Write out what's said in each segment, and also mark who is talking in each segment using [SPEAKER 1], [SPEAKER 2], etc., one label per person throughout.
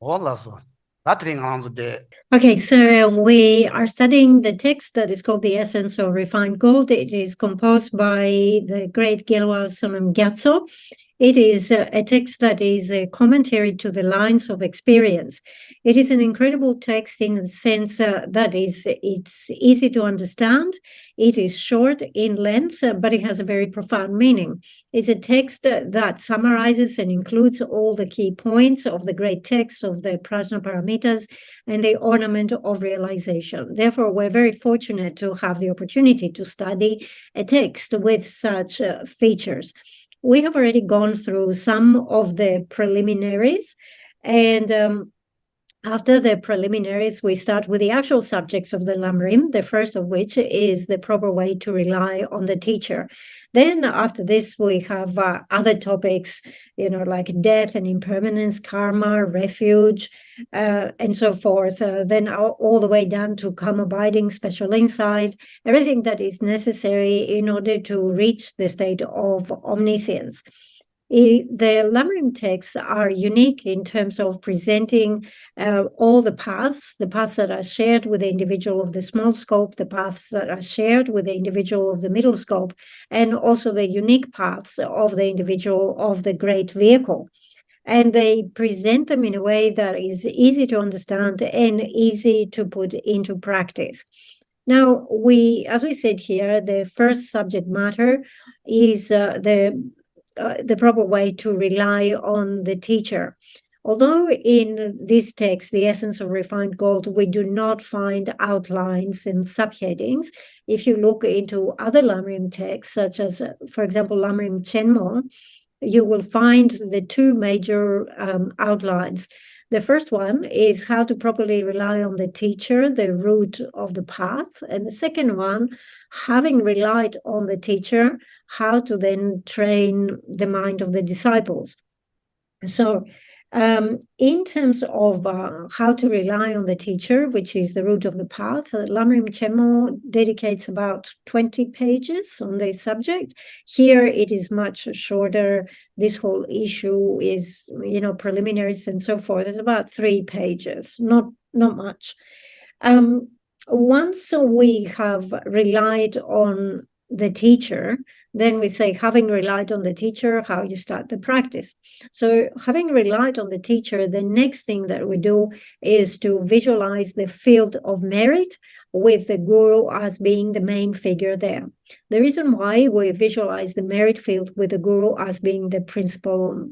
[SPEAKER 1] Okay, so we are studying the text that is called The Essence of Refined Gold. It is composed by the great Gelug. It is a text that is a commentary to the lines of experience. It is an incredible text in the sense that it's easy to understand. It is short in length, but it has a very profound meaning. It's a text that summarizes and includes all the key points of the great text of the Prajna Paramitas and the ornament of realization. Therefore, we're very fortunate to have the opportunity to study a text with such features. We have already gone through some of the preliminaries, and after the preliminaries, we start with the actual subjects of the Lam Rim, the first of which is the proper way to rely on the teacher. Then after this, we have other topics, like death and impermanence, karma, refuge, and so forth. Then all the way down to calm abiding, special insight, everything that is necessary in order to reach the state of omniscience. The Lam Rim texts are unique in terms of presenting all the paths that are shared with the individual of the small scope, the paths that are shared with the individual of the middle scope, and also the unique paths of the individual of the great vehicle. And they present them in a way that is easy to understand and easy to put into practice. Now, as we said here, the first subject matter is the proper way to rely on the teacher. Although in this text, The Essence of Refined Gold, we do not find outlines and subheadings, if you look into other Lam Rim texts, such as, for example, Lamrim Chenmo, you will find the two major outlines. The first one is how to properly rely on the teacher, the root of the path. And the second one, having relied on the teacher, how to then train the mind of the disciples. So in terms of how to rely on the teacher, which is the root of the path, Lamrim Chenmo dedicates about 20 pages on this subject. Here it is much shorter. This whole issue is, preliminaries and so forth. It's about 3 pages, not much. Once we have relied on the teacher, then we say, having relied on the teacher, how you start the practice. So having relied on the teacher, the next thing that we do is to visualize the field of merit with the guru as being the main figure there. The reason why we visualize the merit field with the guru as being the principal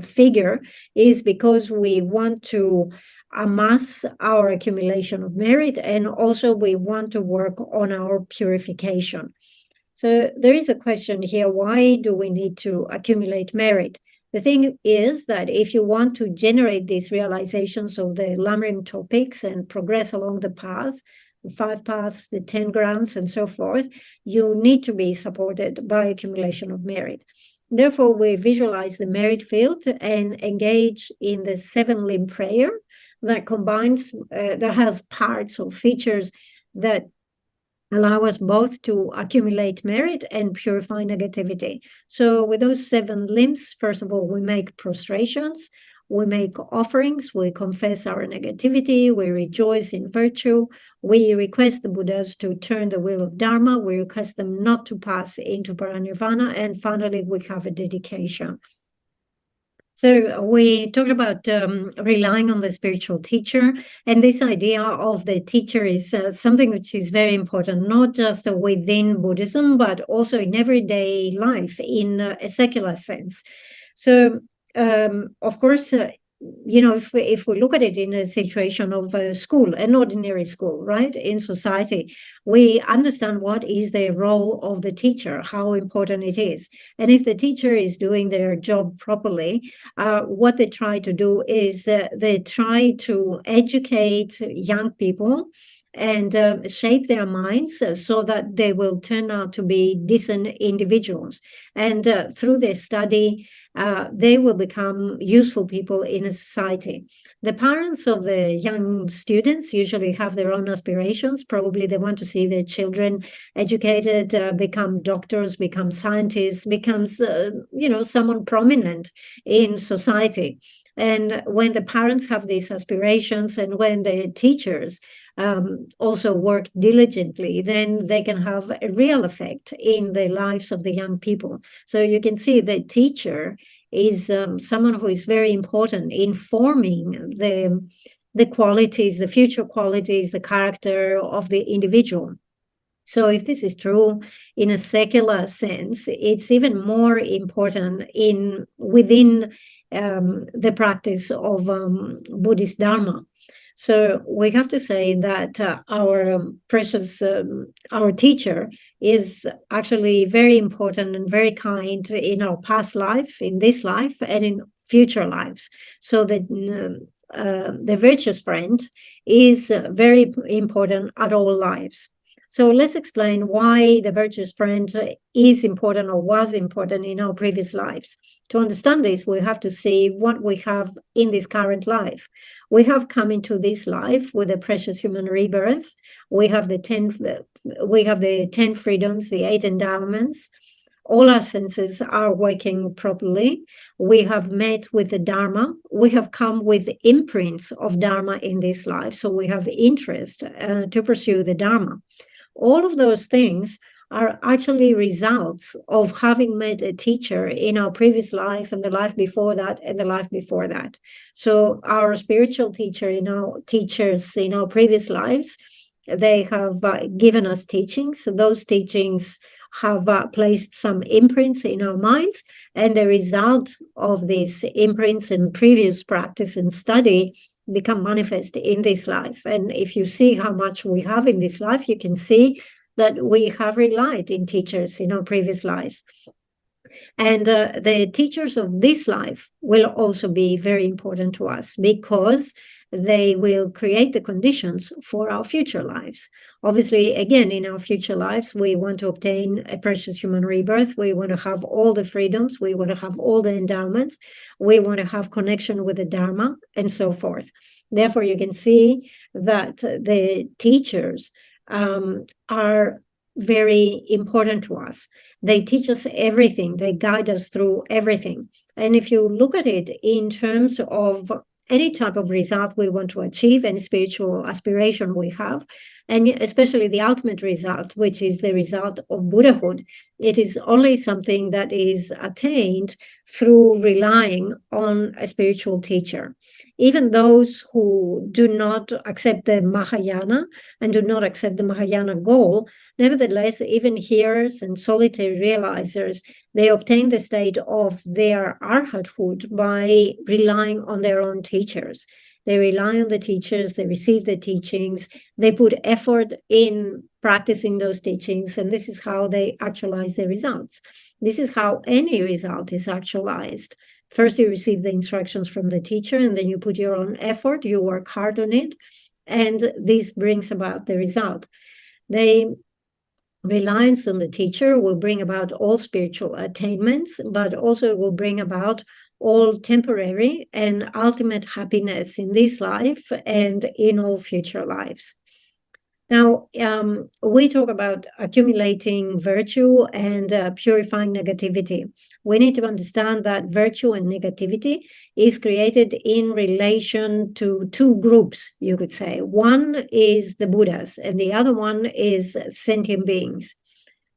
[SPEAKER 1] figure is because we want to amass our accumulation of merit, and also we want to work on our purification. So there is a question here, why do we need to accumulate merit? The thing is that if you want to generate these realizations of the Lam Rim topics and progress along the path, the 5 paths, the 10 grounds, and so forth, you need to be supported by accumulation of merit. Therefore, we visualize the merit field and engage in the 7 limb prayer that combines, that has parts or features that allow us both to accumulate merit and purify negativity. So with those 7 limbs, first of all, we make prostrations, we make offerings, we confess our negativity, we rejoice in virtue, we request the Buddhas to turn the wheel of Dharma, we request them not to pass into paranirvana, and finally we have a dedication. So we talked about relying on the spiritual teacher, and this idea of the teacher is something which is very important, not just within Buddhism, but also in everyday life in a secular sense. So, of course, if we look at it in a situation of a school, an ordinary school, right, in society, we understand what is the role of the teacher, how important it is. And if the teacher is doing their job properly, what they try to do is they try to educate young people and shape their minds so that they will turn out to be decent individuals. And through their study, they will become useful people in a society. The parents of the young students usually have their own aspirations. Probably they want to see their children educated, become doctors, become scientists, becomes, someone prominent in society. And when the parents have these aspirations and when the teachers also work diligently, then they can have a real effect in the lives of the young people. So you can see the teacher is someone who is very important in forming the qualities, the future qualities, the character of the individual. So if this is true in a secular sense, it's even more important within the practice of Buddhist Dharma. So we have to say that our teacher is actually very important and very kind in our past life, in this life, and in future lives. So that the virtuous friend is very important at all lives. So let's explain why the virtuous friend is important or was important in our previous lives. To understand this, we have to see what we have in this current life. We have come into this life with a precious human rebirth. We have the 10 freedoms, the 8 endowments. All our senses are working properly. We have met with the Dharma. We have come with imprints of Dharma in this life. So we have interest to pursue the Dharma. All of those things are actually results of having met a teacher in our previous life and the life before that and the life before that. So our spiritual teachers in our previous lives, they have given us teachings. So those teachings have placed some imprints in our minds, and the result of these imprints and previous practice and study become manifest in this life. And if you see how much we have in this life, you can see that we have relied in teachers in our previous lives. And the teachers of this life will also be very important to us because they will create the conditions for our future lives. Obviously, again, in our future lives, we want to obtain a precious human rebirth. We want to have all the freedoms. We want to have all the endowments. We want to have connection with the Dharma and so forth. Therefore, you can see that the teachers are very important to us. They teach us everything. They guide us through everything. And if you look at it in terms of any type of result we want to achieve, any spiritual aspiration we have, and especially the ultimate result, which is the result of Buddhahood, it is only something that is attained through relying on a spiritual teacher. Even those who do not accept the Mahayana and do not accept the Mahayana goal, nevertheless, even hearers and solitary realizers, they obtain the state of their arhathood by relying on their own teachers. They rely on the teachers, they receive the teachings, they put effort in practicing those teachings, and this is how they actualize the results. This is how any result is actualized. First, you receive the instructions from the teacher, and then you put your own effort, you work hard on it, and this brings about the result. The reliance on the teacher will bring about all spiritual attainments, but also will bring about all temporary and ultimate happiness in this life and in all future lives. Now, we talk about accumulating virtue and purifying negativity. We need to understand that virtue and negativity is created in relation to two groups, you could say. One is the Buddhas, and the other one is sentient beings.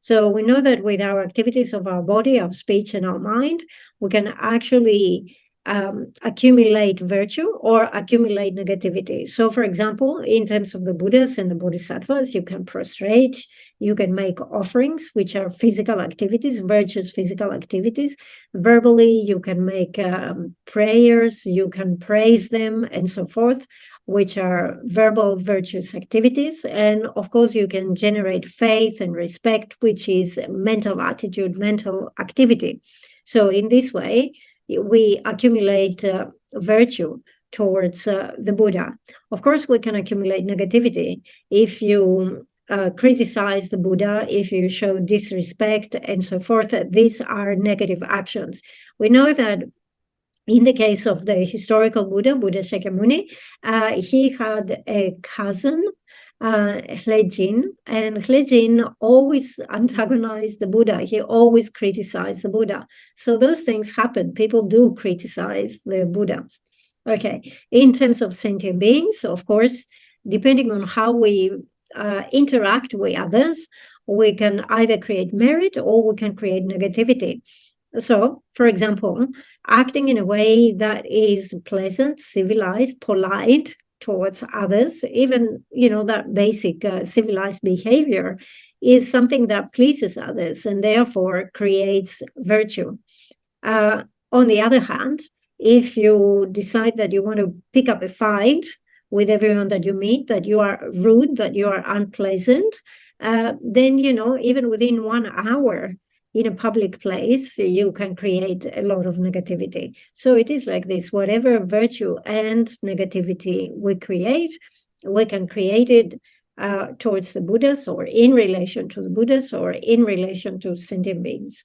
[SPEAKER 1] So we know that with our activities of our body, our speech, and our mind, we can actually accumulate virtue or accumulate negativity. So, for example, in terms of the Buddhas and the Bodhisattvas, you can prostrate, you can make offerings, which are physical activities, virtuous physical activities. Verbally, you can make prayers, you can praise them, and so forth, which are verbal virtuous activities. And of course, you can generate faith and respect, which is mental attitude, mental activity. So in this way, we accumulate virtue towards the Buddha. Of course, we can accumulate negativity if you criticize the Buddha, if you show disrespect, and so forth. These are negative actions. We know that in the case of the historical Buddha, Buddha Shakyamuni, he had a cousin, Hlejin, and Hlejin always antagonized the Buddha. He always criticized the Buddha. So those things happen. People do criticize the Buddhas. Okay. In terms of sentient beings, of course, depending on how we interact with others, we can either create merit or we can create negativity. So, for example, acting in a way that is pleasant, civilized, polite towards others, even, that basic civilized behavior is something that pleases others and therefore creates virtue. On the other hand, if you decide that you want to pick up a fight with everyone that you meet, that you are rude, that you are unpleasant, then, even within 1 hour in a public place, you can create a lot of negativity. So it is like this, whatever virtue and negativity we can create it towards the Buddhas or in relation to the Buddhas or in relation to sentient beings.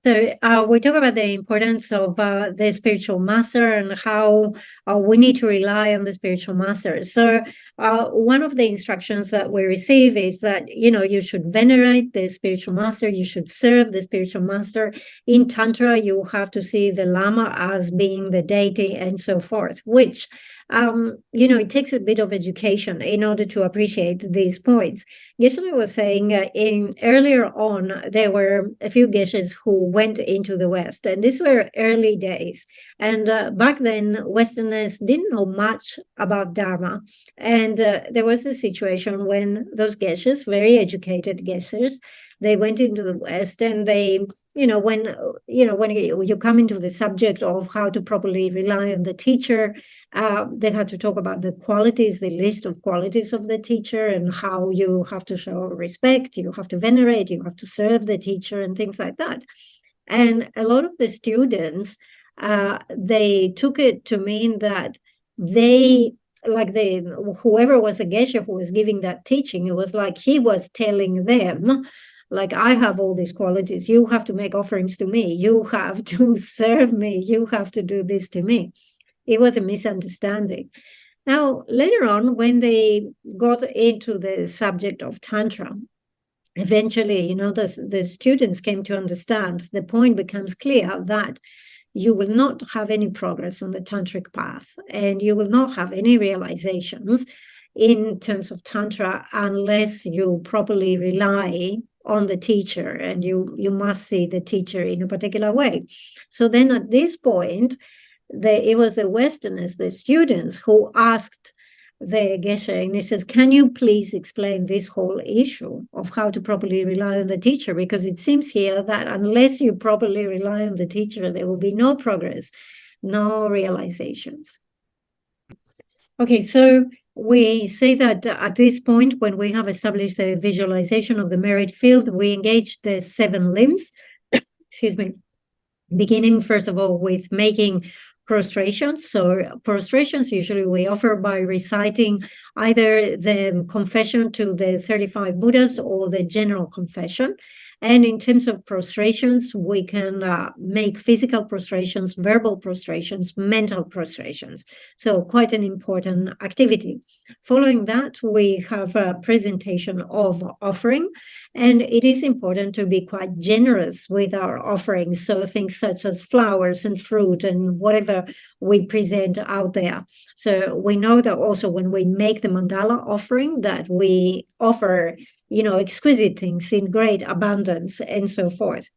[SPEAKER 1] So we talk about the importance of the spiritual master and how we need to rely on the spiritual master. So one of the instructions that we receive is that, you should venerate the spiritual master, you should serve the spiritual master. In Tantra, you have to see the Lama as being the deity and so forth, which, it takes a bit of education in order to appreciate these points. Geshe was saying earlier on, there were a few Geshes who went into the West, and these were early days. And back then, Westerners didn't know much about Dharma. And there was a situation when those Geshes, very educated Geshes, they went into the West and they, when you come into the subject of how to properly rely on the teacher, they had to talk about the qualities, the list of qualities of the teacher and how you have to show respect, you have to venerate, you have to serve the teacher and things like that. And a lot of the students, they took it to mean that whoever was a Geshe who was giving that teaching, it was like he was telling them, like, I have all these qualities, you have to make offerings to me, you have to serve me, you have to do this to me. It was a misunderstanding. Now, later on, when they got into the subject of Tantra, eventually, the students came to understand, the point becomes clear that you will not have any progress on the tantric path, and you will not have any realizations in terms of Tantra unless you properly rely on the teacher, and you must see the teacher in a particular way. So then at this point, it was the Westerners, the students, who asked the Geshe, and he says, can you please explain this whole issue of how to properly rely on the teacher? Because it seems here that unless you properly rely on the teacher, there will be no progress, no realizations. Okay, so we say that at this point, when we have established the visualization of the merit field, we engage the 7 limbs, excuse me, beginning first of all with making prostrations. So prostrations usually we offer by reciting either the confession to the 35 Buddhas or the general confession. And in terms of prostrations, we can make physical prostrations, verbal prostrations, mental prostrations. So quite an important activity. Following that, we have a presentation of offering, and it is important to be quite generous with our offerings. So things such as flowers and fruit and whatever we present out there. So we know that also when we make the mandala offering, that we offer exquisite things in great abundance and so forth.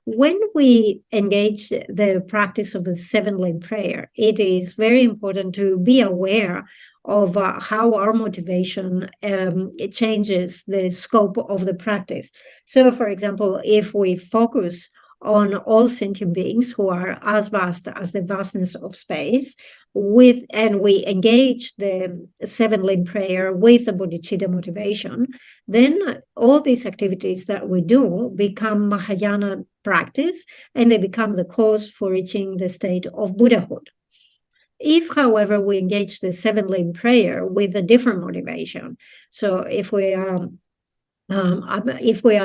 [SPEAKER 1] When we engage the practice of the 7-limb prayer, it is very important to be aware of how our motivation it changes the scope of the practice. So, for example, if we focus on all sentient beings who are as vast as the vastness of space, and we engage the 7-limb prayer with the bodhicitta motivation, then all these activities that we do become Mahayana practice, and they become the cause for reaching the state of Buddhahood. If, however, we engage the 7-limb prayer with a different motivation, so if we are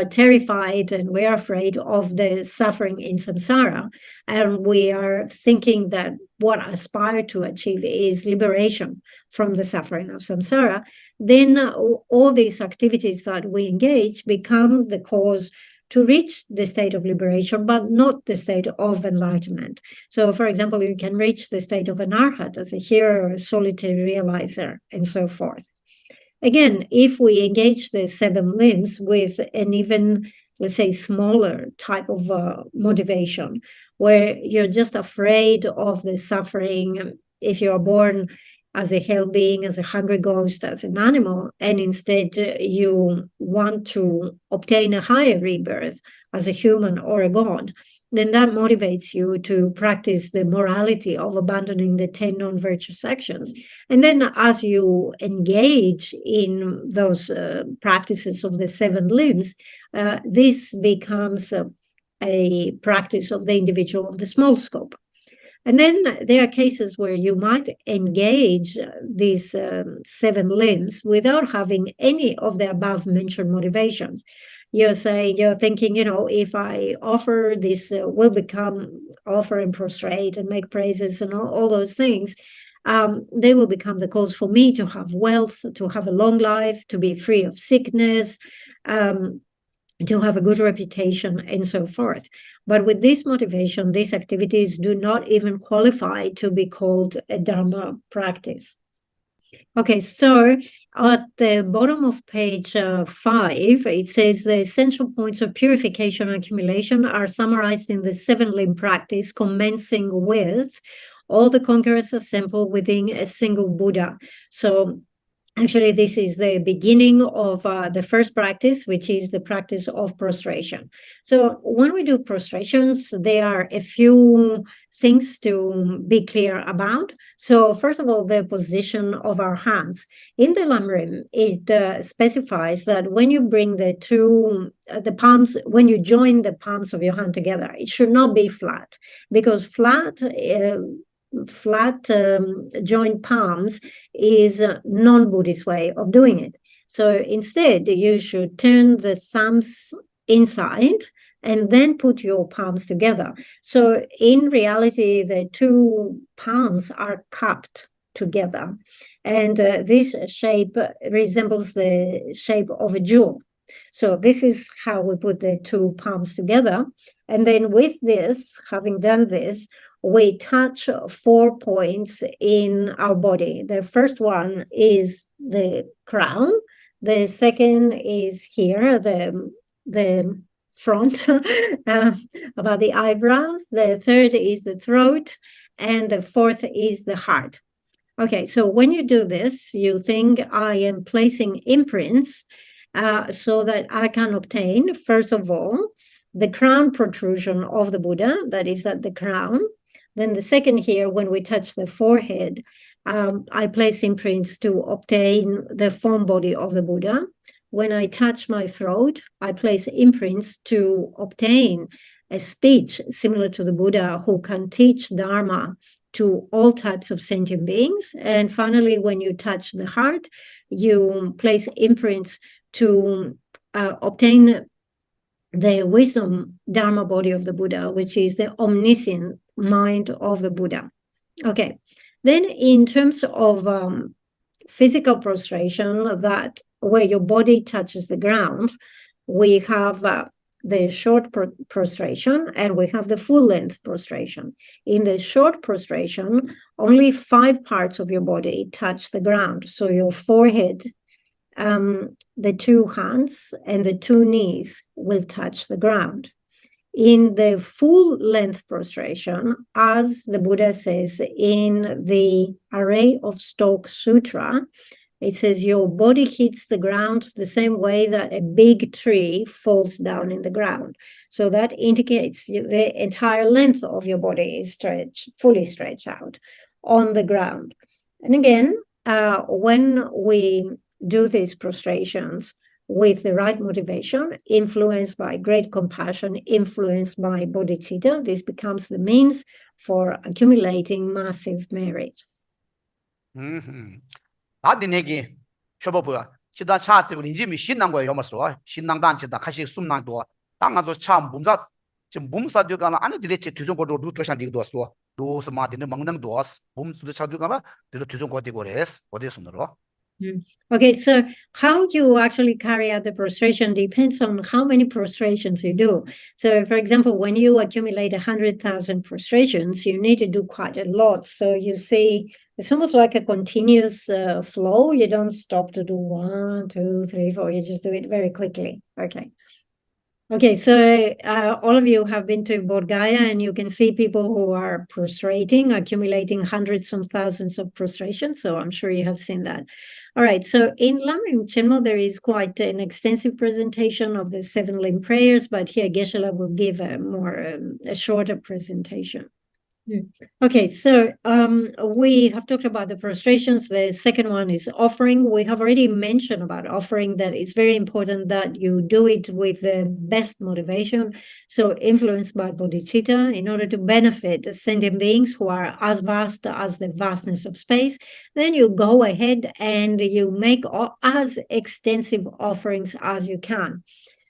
[SPEAKER 1] terrified and we are afraid of the suffering in samsara, and we are thinking that what I aspire to achieve is liberation from the suffering of samsara, then all these activities that we engage become the cause to reach the state of liberation, but not the state of enlightenment. So, for example, you can reach the state of an arhat as a hero, a solitary realizer, and so forth. Again, if we engage the seven limbs with an even, let's say, smaller type of motivation, where you're just afraid of the suffering, if you're born as a hell being, as a hungry ghost, as an animal, and instead you want to obtain a higher rebirth as a human or a god, then that motivates you to practice the morality of abandoning the 10 non-virtuous actions. And then as you engage in those practices of the seven limbs, this becomes a practice of the individual of the small scope. And then there are cases where you might engage these seven limbs without having any of the above mentioned motivations. You're thinking, if I offer this, will become offer and prostrate and make praises and all those things, they will become the cause for me to have wealth, to have a long life, to be free of sickness, to have a good reputation, and so forth. But with this motivation, these activities do not even qualify to be called a Dharma practice. Okay, so at the bottom of page 5, it says the essential points of purification and accumulation are summarized in the seven-limb practice, commencing with all the conquerors assembled within a single Buddha. So actually, this is the beginning of the first practice, which is the practice of prostration. So when we do prostrations, there are a few things to be clear about. So first of all, the position of our hands. In the Lam Rim, it specifies that when you bring the palms, when you join the palms of your hand together, it should not be flat, because flat joined palms is a non-Buddhist way of doing it. So instead, you should turn the thumbs inside and then put your palms together. So in reality, the two palms are cupped together. And this shape resembles the shape of a jewel. So this is how we put the two palms together. And then with this, having done this, we touch 4 points in our body. The first one is the crown. The second is here, the front, about the eyebrows. The third is the throat. And the fourth is the heart. Okay, so when you do this, you think I am placing imprints so that I can obtain, first of all, the crown protrusion of the Buddha, that is at the crown. Then the second here, when we touch the forehead, I place imprints to obtain the form body of the Buddha. When I touch my throat, I place imprints to obtain a speech similar to the Buddha, who can teach Dharma to all types of sentient beings. And finally, when you touch the heart, you place imprints to obtain the wisdom Dharma body of the Buddha, which is the omniscient mind of the Buddha. Okay, then in terms of physical prostration, that where your body touches the ground, we have the short prostration and we have the full length prostration. In the short prostration, only 5 parts of your body touch the ground. So your forehead, the 2 hands, and the 2 knees will touch the ground. In the full length prostration, as the Buddha says in the Array of Stalk Sutra, it says your body hits the ground the same way that a big tree falls down in the ground. So that indicates the entire length of your body is fully stretched out on the ground. And again, when we do these prostrations with the right motivation, influenced by great compassion, influenced by bodhicitta, this becomes the means for accumulating massive merit.
[SPEAKER 2] 아디네기 협업부 지다 차트고 인지미 신난 거예요. 요마서 신난단 지다 가시 숨난도 당가서 참 몸사 지금 몸사도가 안에 들었지 두종고도 루트상 되고도 도스 마디는 먹는 도스 몸수도 차도가 들 두종고 되고 그래서 어디서 넣어
[SPEAKER 1] Okay, so how you actually carry out the prostration depends on how many prostrations you do. So, for example, when you accumulate 100,000 prostrations, you need to do quite a lot. So you see, it's almost like a continuous flow. You don't stop to do 1, 2, 3, 4. You just do it very quickly. Okay. Okay, so all of you have been to Bodh Gaya, and you can see people who are prostrating, accumulating hundreds of thousands of prostrations. So I'm sure you have seen that. All right, so in Lam Rim Chenmo, there is quite an extensive presentation of the 7 limb prayers, but here Geshe will give a shorter presentation. Okay, so we have talked about the prostrations. The second one is offering. We have already mentioned about offering, that it's very important that you do it with the best motivation. So influenced by bodhicitta, in order to benefit sentient beings who are as vast as the vastness of space. Then you go ahead and you make as extensive offerings as you can.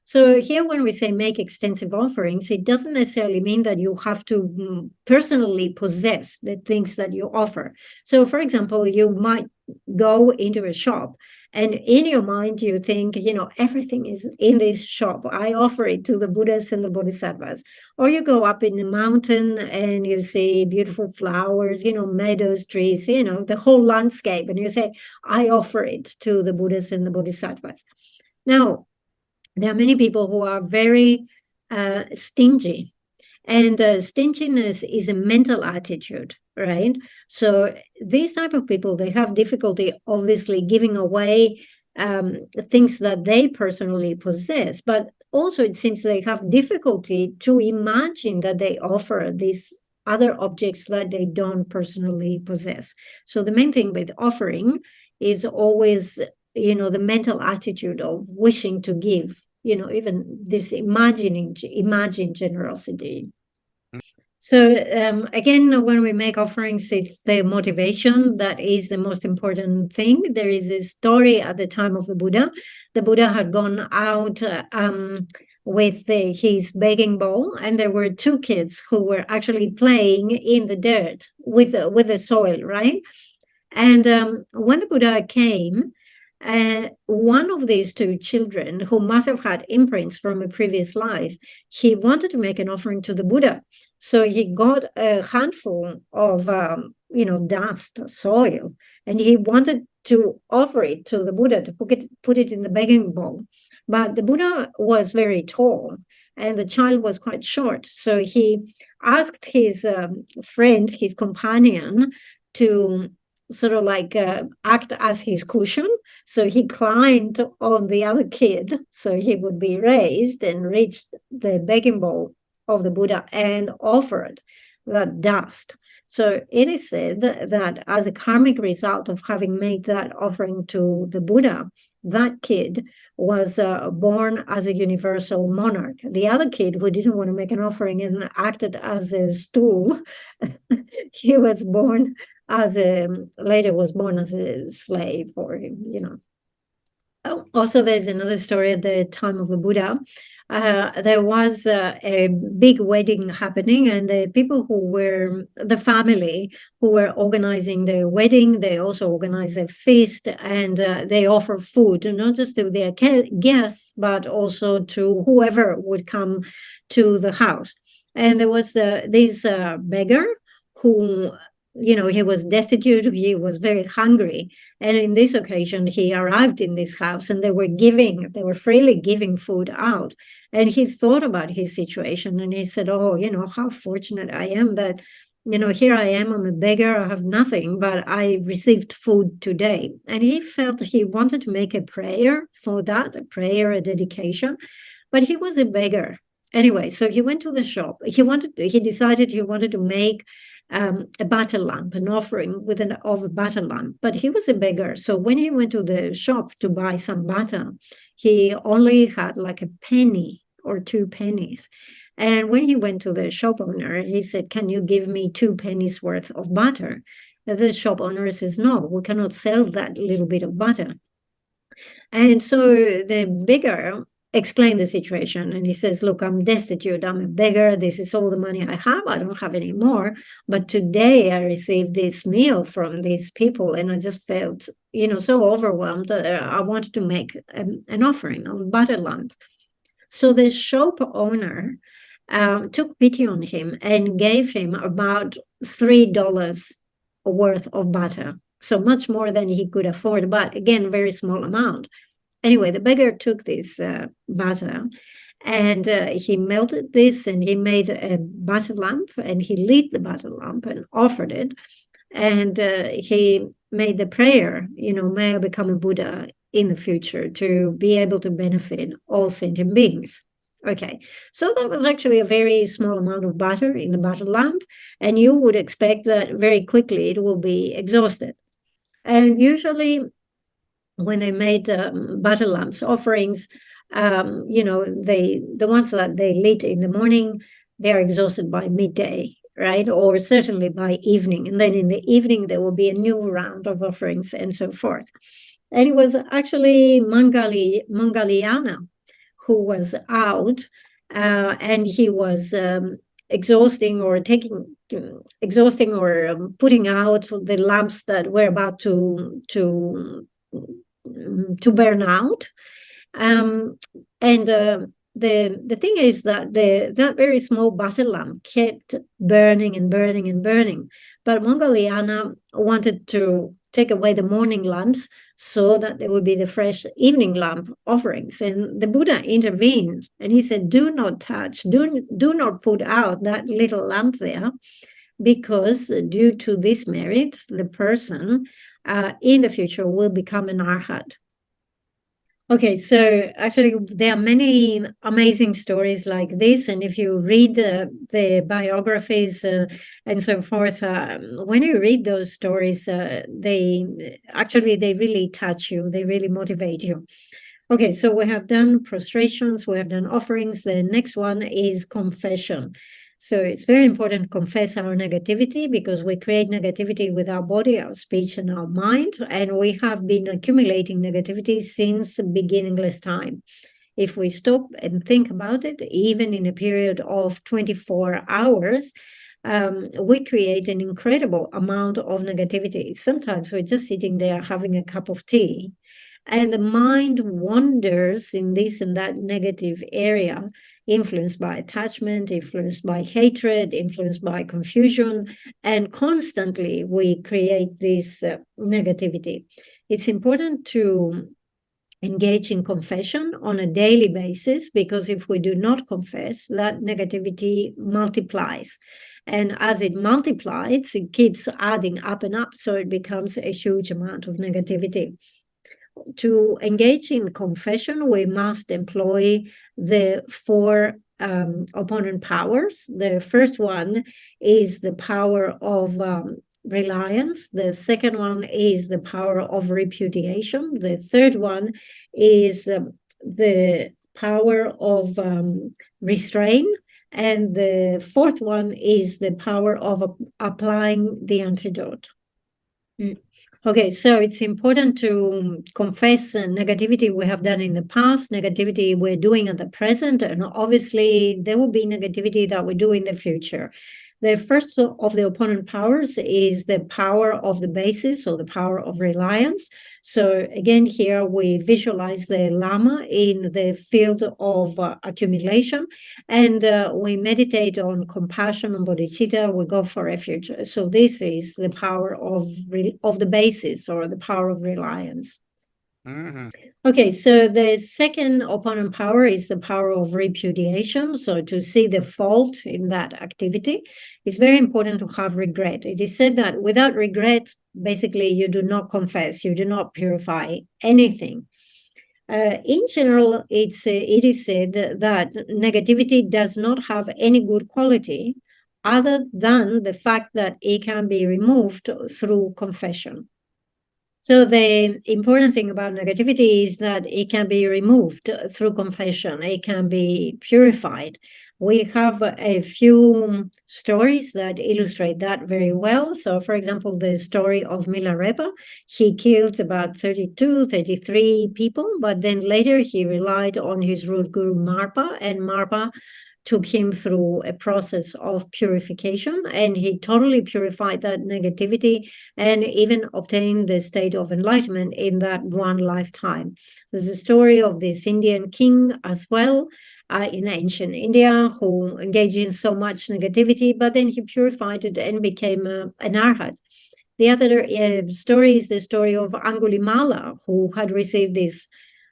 [SPEAKER 1] So here, when we say make extensive offerings, it doesn't necessarily mean that you have to personally possess the things that you offer. So, for example, you might go into a shop and in your mind, you think, everything is in this shop. I offer it to the Buddhas and the Bodhisattvas. Or you go up in the mountain and you see beautiful flowers, meadows, trees, the whole landscape. And you say, I offer it to the Buddhas and the Bodhisattvas. Now, there are many people who are very stingy, and stinginess is a mental attitude, right? So these type of people, they have difficulty, obviously, giving away things that they personally possess, but also it seems they have difficulty to imagine that they offer these other objects that they don't personally possess. So the main thing with offering is always, the mental attitude of wishing to give, even this imagined generosity. So again, when we make offerings, it's the motivation that is the most important thing. There is a story at the time of the Buddha. The Buddha had gone out with his begging bowl, and there were 2 kids who were actually playing in the dirt with the soil, right? And when the Buddha came, one of these 2 children, who must have had imprints from a previous life, he wanted to make an offering to the Buddha. So he got a handful of, dust, soil, and he wanted to offer it to the Buddha, to put it in the begging bowl. But the Buddha was very tall, and the child was quite short. So he asked his friend, his companion, to sort of like act as his cushion. So he climbed on the other kid so he would be raised and reached the begging bowl of the Buddha and offered that dust. So it is said that as a karmic result of having made that offering to the Buddha, that kid was born as a universal monarch. The other kid, who didn't want to make an offering and acted as a stool, he was born later was born as a slave, or Also, there's another story. At the time of the Buddha, there was a big wedding happening, and the people the family who were organizing the wedding, they also organized a feast, and they offer food, not just to their guests, but also to whoever would come to the house. And there was this beggar who, he was destitute, he was very hungry. And in this occasion, he arrived in this house, and they were freely giving food out. And he thought about his situation, and he said, oh, how fortunate I am that, here I am, I'm a beggar, I have nothing, but I received food today. And he felt he wanted to make a prayer for that, a dedication, but he was a beggar. Anyway, so he went to the shop. He decided he wanted to make a butter lamp, an offering of a butter lamp, but he was a beggar. So when he went to the shop to buy some butter, he only had like a penny or 2 pennies. And when he went to the shop owner, he said, can you give me 2 pennies worth of butter? And the shop owner says, no, we cannot sell that little bit of butter. And so the beggar explained the situation. And he says, look, I'm destitute. I'm a beggar. This is all the money I have. I don't have any more. But today I received this meal from these people, and I just felt, so overwhelmed. I wanted to make an offering of a butter lamp. So the shop owner took pity on him and gave him about $3 worth of butter. So much more than he could afford, but again, very small amount. Anyway, the beggar took this butter, and he melted this, and he made a butter lamp, and he lit the butter lamp and offered it. And he made the prayer, may I become a Buddha in the future to be able to benefit all sentient beings. Okay, so that was actually a very small amount of butter in the butter lamp, and you would expect that very quickly it will be exhausted. And usually when they made butter lamps offerings, the ones that they lit in the morning, they're exhausted by midday, right? Or certainly by evening. And then in the evening, there will be a new round of offerings and so forth. And it was actually Mongaliana who was out, and he was exhausting or putting out the lamps that were about to burn out. And the thing is that that very small butter lamp kept burning and burning and burning. But Mongaliana wanted to take away the morning lamps so that there would be the fresh evening lamp offerings. And the Buddha intervened, and he said, do not touch, do not put out that little lamp there, because due to this merit, the person in the future will become an arhat. Okay, so actually there are many amazing stories like this, and if you read the biographies and so forth, when you read those stories, they really touch you, they really motivate you. Okay, so we have done prostrations, we have done offerings. The next one is confession. So it's very important to confess our negativity, because we create negativity with our body, our speech, and our mind. And we have been accumulating negativity since beginningless time. If we stop and think about it, even in a period of 24 hours, we create an incredible amount of negativity. Sometimes we're just sitting there having a cup of tea, and the mind wanders in this and that negative area, influenced by attachment, influenced by hatred, influenced by confusion, and constantly we create this negativity. It's important to engage in confession on a daily basis, because if we do not confess, that negativity multiplies. And as it multiplies, it keeps adding up and up, so it becomes a huge amount of negativity. To engage in confession, we must employ the 4 opponent powers. The first one is the power of reliance. The second one is the power of repudiation. The third one is the power of restraint. And the fourth one is the power of applying the antidote. Okay, so it's important to confess negativity we have done in the past, negativity we're doing at the present, and obviously there will be negativity that we do in the future. The first of the opponent powers is the power of the basis, or the power of reliance. So again, here we visualize the Lama in the field of accumulation, and we meditate on compassion and bodhicitta. We go for refuge. So this is the power of the basis, or the power of reliance. Okay, so the second opponent power is the power of repudiation. So to see the fault in that activity, it's very important to have regret. It is said that without regret, basically you do not confess, you do not purify anything. In general, it is said that negativity does not have any good quality other than the fact that it can be removed through confession. So the important thing about negativity is that it can be removed through confession. It can be purified. We have a few stories that illustrate that very well. So, for example, the story of Milarepa, he killed about 32, 33 people, but then later he relied on his root guru Marpa, and Marpa took him through a process of purification, and he totally purified that negativity and even obtained the state of enlightenment in that one lifetime. There's a story of this Indian king as well, in ancient India, who engaged in so much negativity, but then he purified it and became an arhat. The other story is the story of Angulimala, who had received this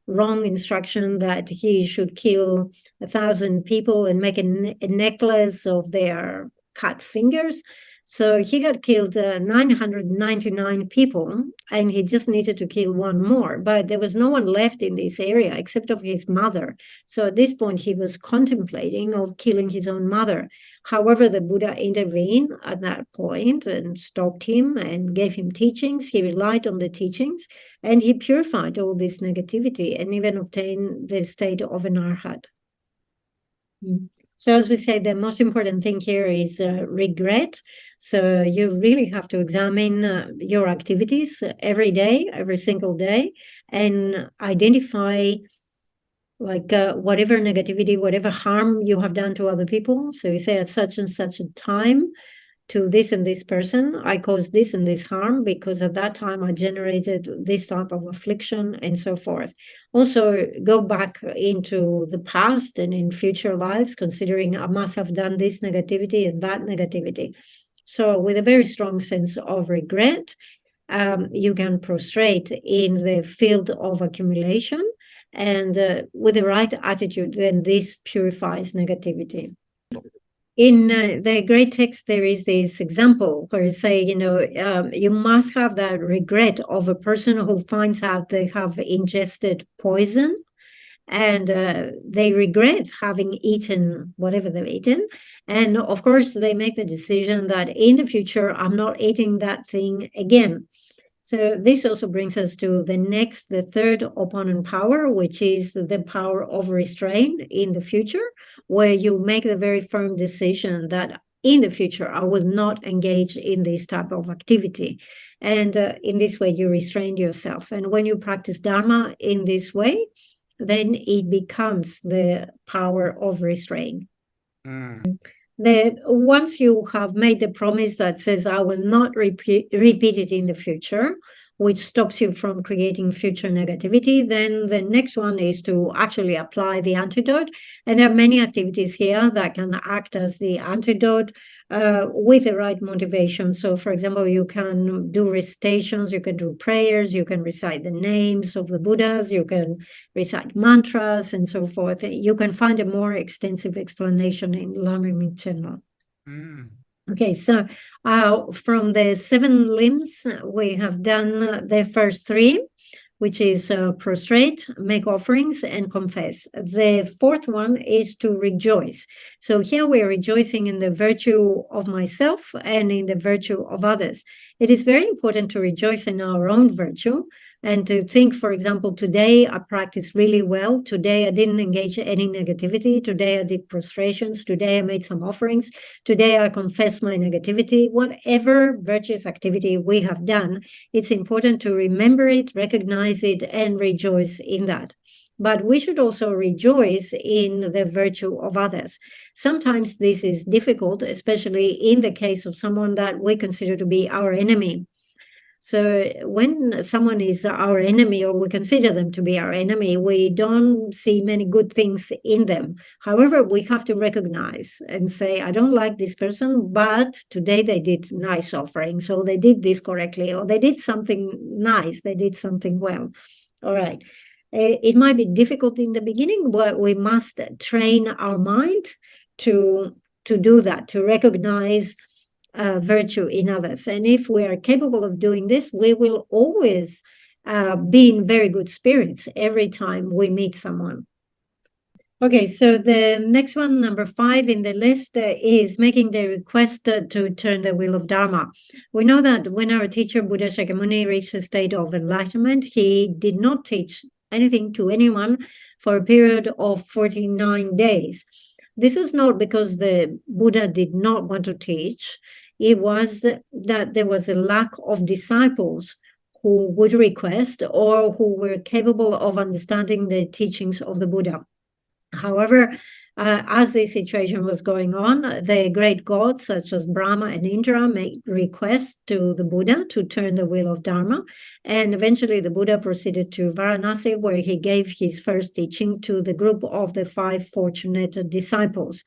[SPEAKER 1] wrong instruction that he should kill 1,000 people and make a necklace of their cut fingers. So he got killed 999 people, and he just needed to kill one more. But there was no one left in this area except of his mother. So at this point, he was contemplating of killing his own mother. However, the Buddha intervened at that point and stopped him and gave him teachings. He relied on the teachings, and he purified all this negativity and even obtained the state of an arhat. So as we say, the most important thing here is regret. So you really have to examine your activities every day, every single day, and identify like whatever negativity, whatever harm you have done to other people. So you say at such and such a time to this and this person, I caused this and this harm because at that time I generated this type of affliction and so forth. Also, go back into the past and in future lives, considering I must have done this negativity and that negativity. So with a very strong sense of regret, you can prostrate in the field of accumulation, and with the right attitude, then this purifies negativity. In the great text, there is this example where you say, you must have that regret of a person who finds out they have ingested poison, and they regret having eaten whatever they've eaten. And of course, they make the decision that in the future, I'm not eating that thing again. So this also brings us to the third opponent power, which is the power of restraint in the future, where you make the very firm decision that in the future, I will not engage in this type of activity. And in this way, you restrain yourself. And when you practice Dharma in this way, then it becomes the power of restraint. Once you have made the promise that says, I will not repeat it in the future, which stops you from creating future negativity, then the next one is to actually apply the antidote. And there are many activities here that can act as the antidote with the right motivation. So, for example, you can do recitations, you can do prayers, you can recite the names of the Buddhas, you can recite mantras, and so forth. You can find a more extensive explanation in Lam Rim in general. Okay, so from the 7 limbs, we have done the first 3, which is prostrate, make offerings, and confess. The 4th one is to rejoice. So here we are rejoicing in the virtue of myself and in the virtue of others. It is very important to rejoice in our own virtue and to think, for example, today I practiced really well. Today I didn't engage in any negativity. Today I did prostrations. Today I made some offerings. Today I confessed my negativity. Whatever virtuous activity we have done, it's important to remember it, recognize it, and rejoice in that. But we should also rejoice in the virtue of others. Sometimes this is difficult, especially in the case of someone that we consider to be our enemy. So when someone is our enemy, or we consider them to be our enemy, we don't see many good things in them. However, we have to recognize and say, I don't like this person, but today they did nice offering. So they did this correctly, or they did something nice. They did something well. All right. It might be difficult in the beginning, but we must train our mind to do that, to recognize virtue in others. And if we are capable of doing this, we will always be in very good spirits every time we meet someone. Okay, so the next one, number 5 in the list, is making the request to turn the wheel of Dharma. We know that when our teacher, Buddha Shakyamuni, reached a state of enlightenment, he did not teach anything to anyone for a period of 49 days. This was not because the Buddha did not want to teach. It was that there was a lack of disciples who would request or who were capable of understanding the teachings of the Buddha. However, as this situation was going on, the great gods such as Brahma and Indra made requests to the Buddha to turn the wheel of Dharma. And eventually the Buddha proceeded to Varanasi, where he gave his first teaching to the group of the 5 fortunate disciples.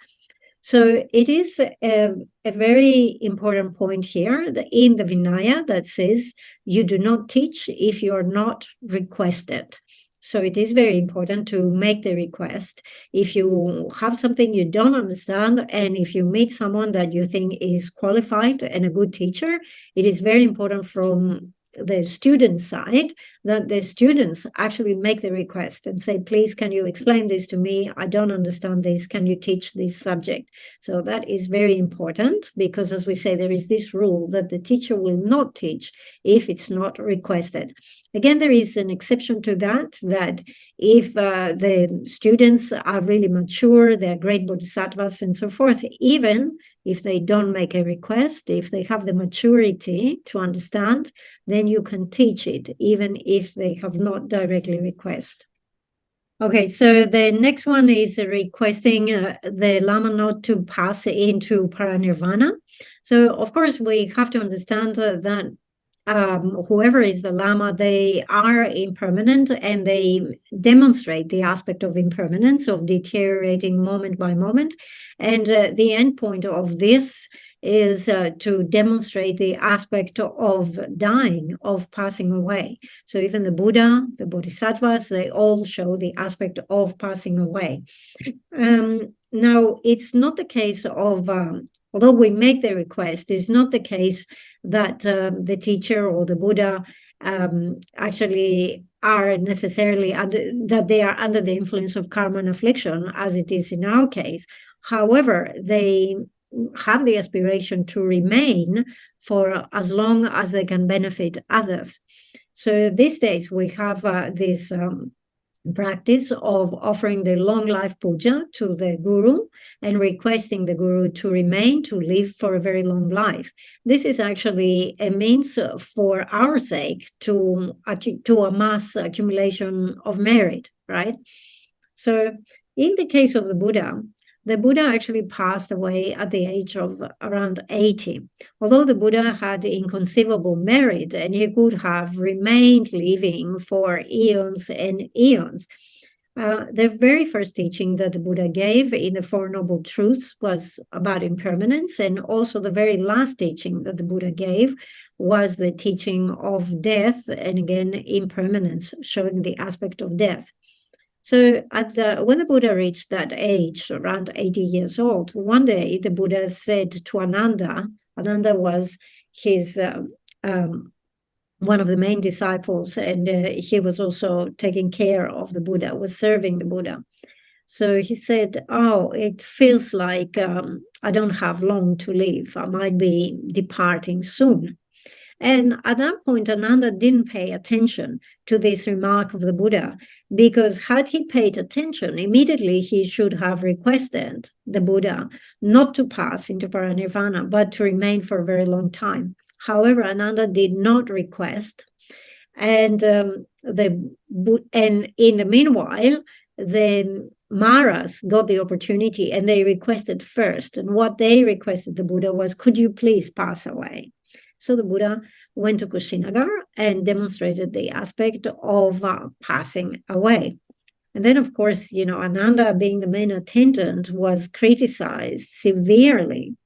[SPEAKER 1] So it is a very important point here in the Vinaya that says you do not teach if you are not requested. So it is very important to make the request. If you have something you don't understand, and if you meet someone that you think is qualified and a good teacher, it is very important from the student side that the students actually make the request and say, please, can you explain this to me? I don't understand this. Can you teach this subject? So that is very important because, as we say, there is this rule that the teacher will not teach if it's not requested. Again, there is an exception to that if the students are really mature, they're great bodhisattvas and so forth, even if they don't make a request, if they have the maturity to understand, then you can teach it, even if they have not directly requested. Okay, so the next one is requesting the Lama not to pass into paranirvana. So, of course, we have to understand that whoever is the Lama, they are impermanent and they demonstrate the aspect of impermanence, of deteriorating moment by moment. And the end point of this is to demonstrate the aspect of dying, of passing away. So even the Buddha, the Bodhisattvas, they all show the aspect of passing away. Now, it's not the case of, although we make the request, it's not the case that the teacher or the Buddha actually are necessarily that they are under the influence of karma and affliction, as it is in our case. However, they have the aspiration to remain for as long as they can benefit others. So these days we have this practice of offering the long life puja to the guru and requesting the guru to remain, to live for a very long life. This is actually a means for our sake to amass accumulation of merit, right? So in the case of the Buddha actually passed away at the age of around 80. Although the Buddha had inconceivable merit and he could have remained living for eons and eons, the very first teaching that the Buddha gave in the Four Noble Truths was about impermanence, and also the very last teaching that the Buddha gave was the teaching of death, and again, impermanence, showing the aspect of death. So when the Buddha reached that age, around 80 years old, one day the Buddha said to Ananda was his one of the main disciples, and he was also taking care of the Buddha, was serving the Buddha. So he said, oh, it feels like I don't have long to live. I might be departing soon. And at that point, Ananda didn't pay attention to this remark of the Buddha, because had he paid attention, immediately he should have requested the Buddha not to pass into paranirvana, but to remain for a very long time. However, Ananda did not request. And in the meanwhile, the Maras got the opportunity and they requested first. And what they requested the Buddha was, could you please pass away? So the Buddha went to Kushinagar and demonstrated the aspect of passing away. And then, of course, Ananda, being the main attendant, was criticized severely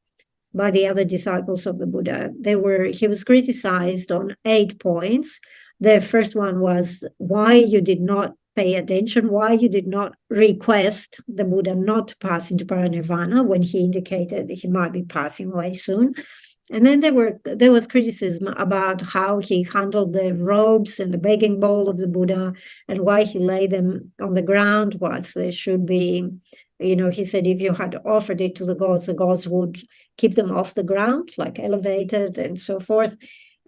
[SPEAKER 1] by the other disciples of the Buddha. He was criticized on 8 points. The first one was why you did not pay attention, why you did not request the Buddha not to pass into paranirvana when he indicated that he might be passing away soon. And then there was criticism about how he handled the robes and the begging bowl of the Buddha and why he laid them on the ground whilst they should be, he said if you had offered it to the gods would keep them off the ground, like elevated and so forth.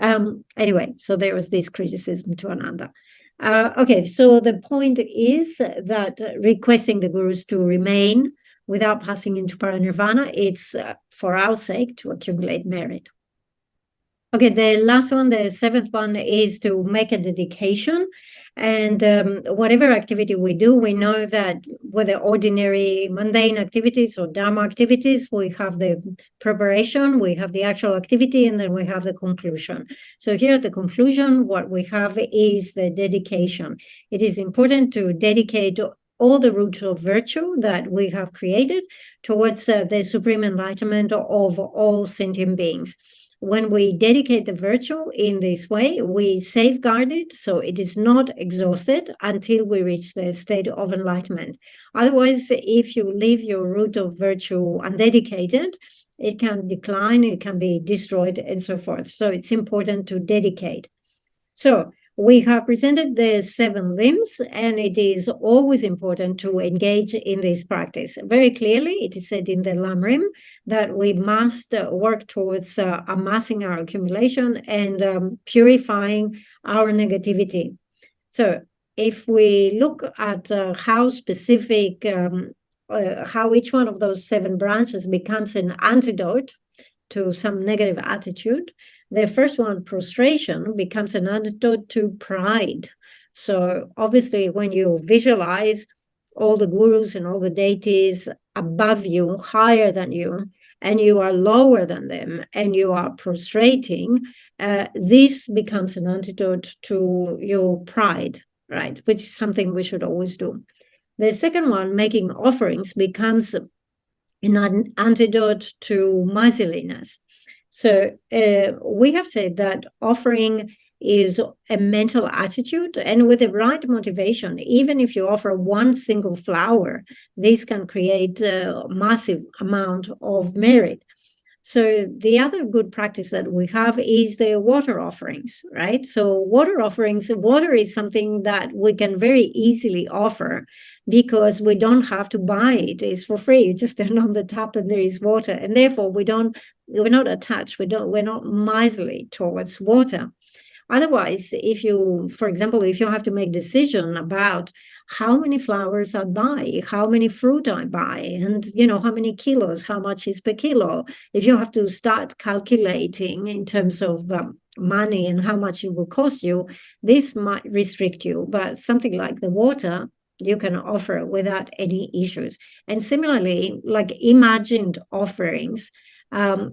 [SPEAKER 1] Anyway, so there was this criticism to Ananda. Okay, so the point is that requesting the gurus to remain without passing into paranirvana. It's for our sake to accumulate merit. Okay, the last one, the seventh one, is to make a dedication. And whatever activity we do, we know that whether ordinary mundane activities or dharma activities, we have the preparation, we have the actual activity, and then we have the conclusion. So here at the conclusion, what we have is the dedication. It is important to dedicate all the roots of virtue that we have created towards the supreme enlightenment of all sentient beings. When we dedicate the virtue in this way, we safeguard it so it is not exhausted until we reach the state of enlightenment. Otherwise, if you leave your root of virtue undedicated, it can decline, it can be destroyed, and so forth. So it's important to dedicate. So we have presented the 7 limbs, and it is always important to engage in this practice. Very clearly, it is said in the Lam Rim that we must work towards amassing our accumulation and purifying our negativity. So if we look at how specific, how each one of those 7 branches becomes an antidote to some negative attitude, the first one, prostration, becomes an antidote to pride. So obviously, when you visualize all the gurus and all the deities above you, higher than you, and you are lower than them, and you are prostrating, this becomes an antidote to your pride, right? Which is something we should always do. The second one, making offerings, becomes an antidote to miserliness. So we have said that offering is a mental attitude, and with the right motivation, even if you offer one single flower, this can create a massive amount of merit. So the other good practice that we have is the water offerings, right? So water offerings, water is something that we can very easily offer because we don't have to buy it. It's for free. You just turn on the tap and there is water. And therefore we're not attached. We're not miserly towards water. Otherwise, if you, for example, if you have to make a decision about how many flowers I buy, how many fruit I buy, and how many kilos, how much is per kilo, if you have to start calculating in terms of money and how much it will cost you, this might restrict you. But something like the water, you can offer without any issues. And similarly, like imagined offerings,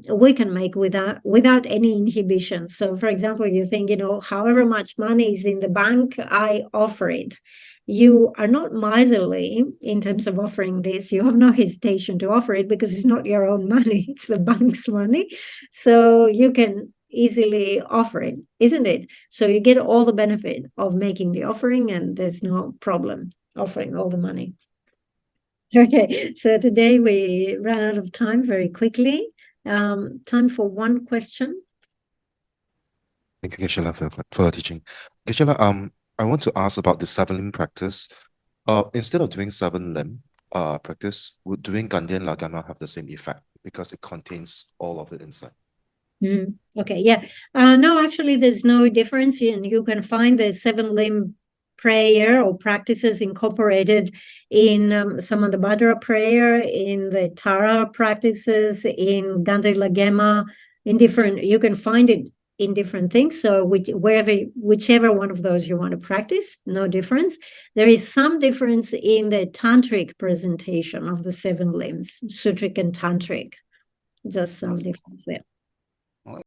[SPEAKER 1] we can make without any inhibition. So, for example, you think, however much money is in the bank, I offer it. You are not miserly in terms of offering this. You have no hesitation to offer it because it's not your own money, it's the bank's money. So you can easily offer it, isn't it? So you get all the benefit of making the offering, and there's no problem offering all the money. Okay, so today we ran out of time very quickly. Time for one question.
[SPEAKER 3] Thank you, Geshe, for the teaching. Geshe, I want to ask about the 7 limb practice. Instead of doing 7 limb practice, would doing Gandhian Lagama have the same effect because it contains all of it inside?
[SPEAKER 1] Okay, yeah. No, actually, there's no difference. And you can find the 7 limb prayer or practices incorporated in Samantabhadra prayer, in the Tara practices, in Gandhi Lagama, you can find it in different things. So whichever one of those you want to practice, no difference. There is some difference in the tantric presentation of the 7 limbs, sutric and tantric. Just some difference there.